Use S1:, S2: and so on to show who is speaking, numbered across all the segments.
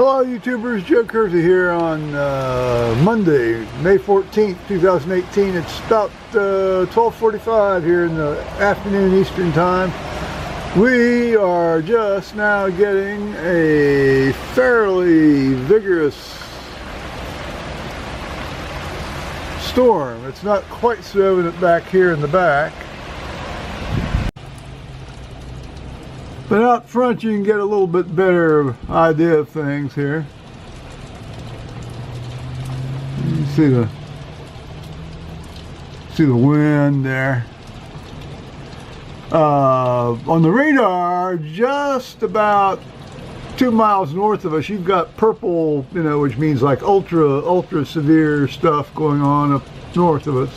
S1: Hello YouTubers, Joe Kersey here on Monday, May 14th, 2018. It's about 12:45 here in the afternoon Eastern time. We are just now getting a fairly vigorous storm. It's not quite so evident back here in the back, but out front you can get a little bit better idea of things here. You see the wind there. On the radar, just about 2 miles north of us, you've got purple, which means like ultra severe stuff going on up north of us.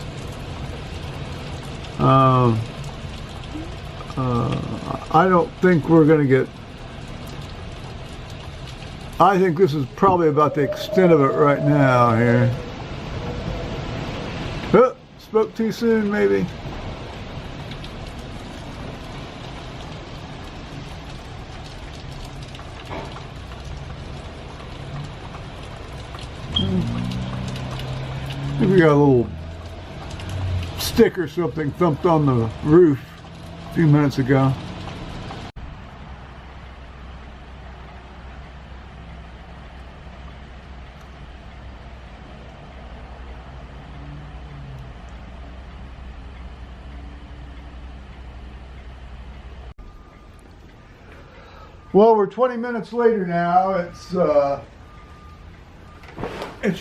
S1: I don't think we're going to get... I think this is probably about the extent of it right now here. Oh, spoke too soon, maybe. I think we got a little stick or something thumped on the roof a few minutes ago. Well, we're 20 minutes later now. It's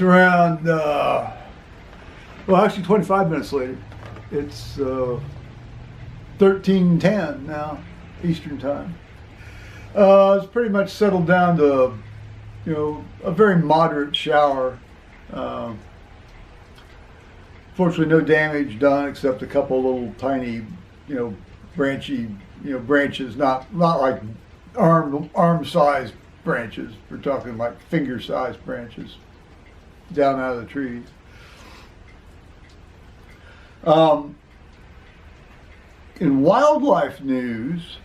S1: around, well, actually 25 minutes later. It's 13:10 now, Eastern time. It's pretty much settled down to, a very moderate shower. Fortunately, no damage done except a couple little tiny, branchy, branches, not like arm-sized branches. We're talking like finger-sized branches down out of the trees. In wildlife news,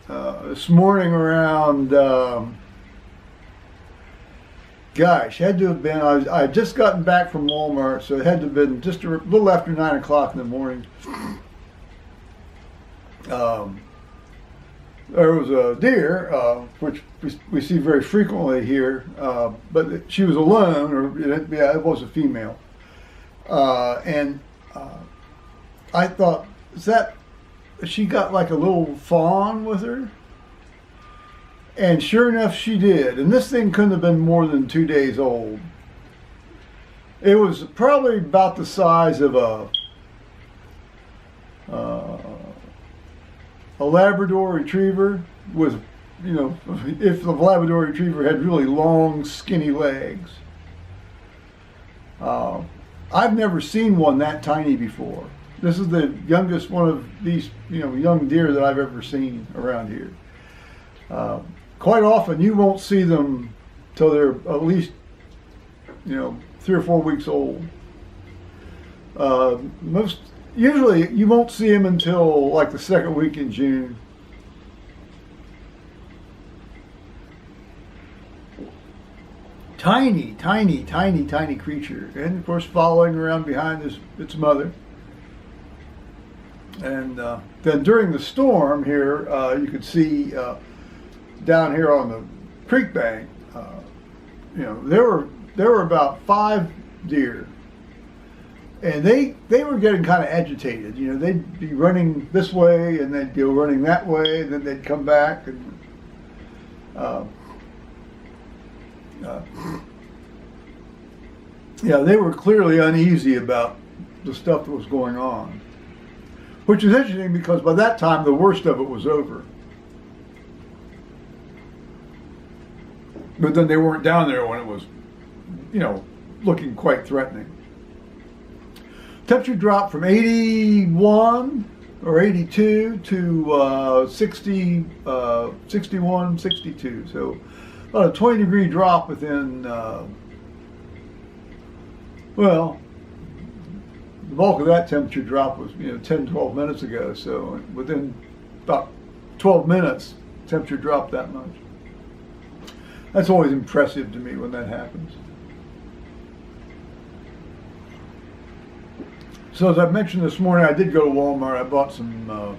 S1: this morning around, gosh, had to have been, I had just gotten back from Wal-Mart, so it had to have been just a little after 9 o'clock in the morning. There was a deer, which we see very frequently here, but she was alone, or it was a female. And I thought, she got like a little fawn with her? And sure enough, she did. And this thing couldn't have been more than 2 days old. It was probably about the size of a Labrador Retriever with, if the Labrador Retriever had really long, skinny legs. I've never seen one that tiny before. This is the youngest one of these, young deer that I've ever seen around here. Quite often you won't see them till they're at least, 3 or 4 weeks old. Usually you won't see them until like the second week in June. Tiny creature, and of course following around behind its mother. And then during the storm here, you could see down here on the creek bank, there were about 5 deer, and they were getting kind of agitated. They'd be running this way, and they'd go running that way, and then they'd come back, and they were clearly uneasy about the stuff that was going on, which is interesting because by that time the worst of it was over. But then they weren't down there when it was, looking quite threatening. Temperature dropped from 81 or 82 to 60, 61, 62. So about a 20-degree drop within, well, the bulk of that temperature drop was 10, 12 minutes ago. So within about 12 minutes, temperature dropped that much. That's always impressive to me when that happens. So as I mentioned this morning, I did go to Walmart. I bought some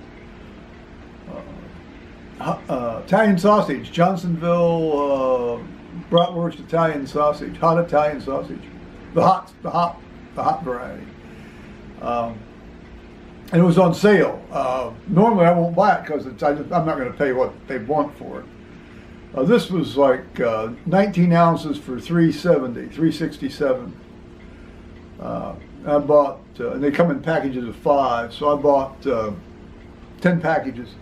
S1: Italian sausage, Johnsonville bratwurst Italian sausage, hot Italian sausage, the hot variety. And it was on sale. Normally I won't buy it because I'm not going to pay what they want for it. This was like 19 ounces for $3.67. I bought, and they come in packages of 5, so I bought 10 packages.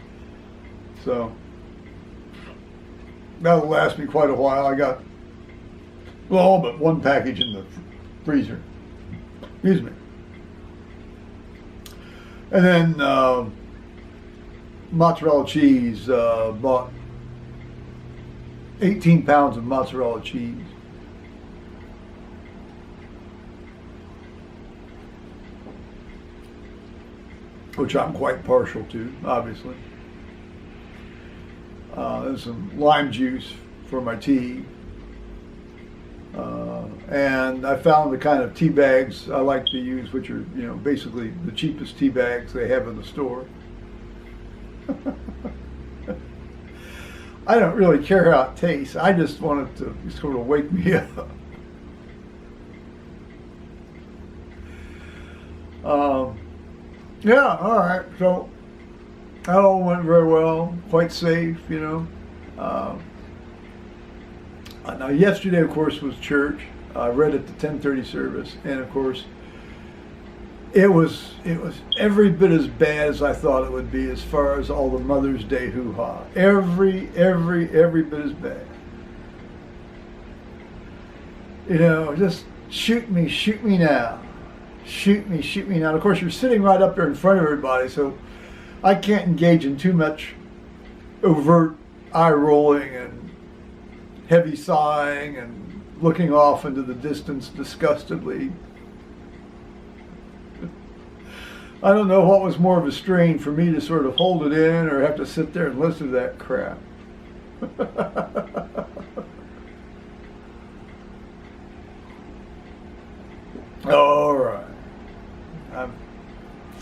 S1: So that'll last me quite a while. I got, well, all but 1 package in the freezer. Excuse me. And then mozzarella cheese, bought 18 pounds of mozzarella cheese. Which I'm quite partial to, obviously. There's some lime juice for my tea. And I found the kind of tea bags I like to use, which are, basically the cheapest tea bags they have in the store. I don't really care how it tastes. I just want it to sort of wake me up. Yeah, all right. So that all went very well, quite safe, Now yesterday, of course, was church. I read at the 10:30 service, and of course, it was every bit as bad as I thought it would be as far as all the Mother's Day hoo-ha. Every bit as bad. Just shoot me now. Shoot me now. Of course, you're sitting right up there in front of everybody, so I can't engage in too much overt eye rolling and heavy sighing and looking off into the distance disgustedly. I don't know what was more of a strain for me to sort of hold it in or have to sit there and listen to that crap. All right.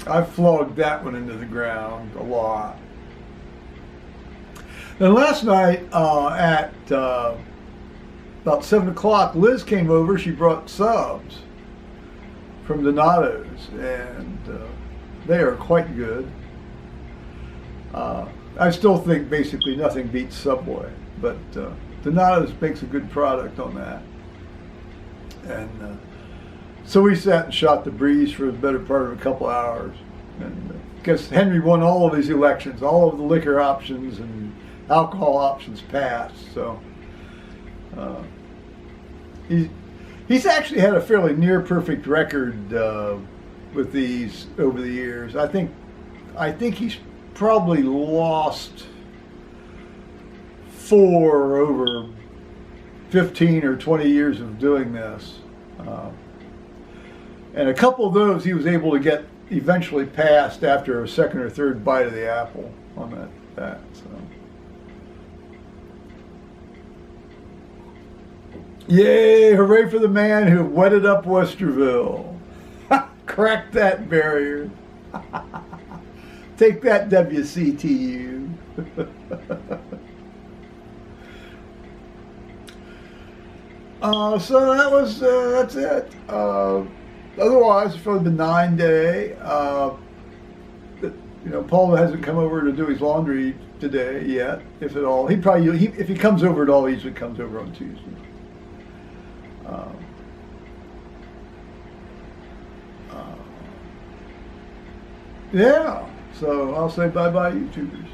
S1: I've flogged that one into the ground a lot. Then last night at about 7 o'clock, Liz came over. She brought subs from Donato's, and they are quite good. I still think basically nothing beats Subway, but Donato's makes a good product on that. And so we sat and shot the breeze for the better part of a couple hours. And because Henry won all of his elections, all of the liquor options and alcohol options passed. So he's actually had a fairly near perfect record with these over the years. I think he's probably lost 4 over 15 or 20 years of doing this. And a couple of those he was able to get eventually passed after a second or third bite of the apple on that. So. Yay, hooray for the man who wetted up Westerville. Cracked that barrier. Take that, WCTU. So that's it. Otherwise, it's really a benign day. Paul hasn't come over to do his laundry today yet, if at all. If he comes over at all, he usually comes over on Tuesday. Yeah, so I'll say bye-bye, YouTubers.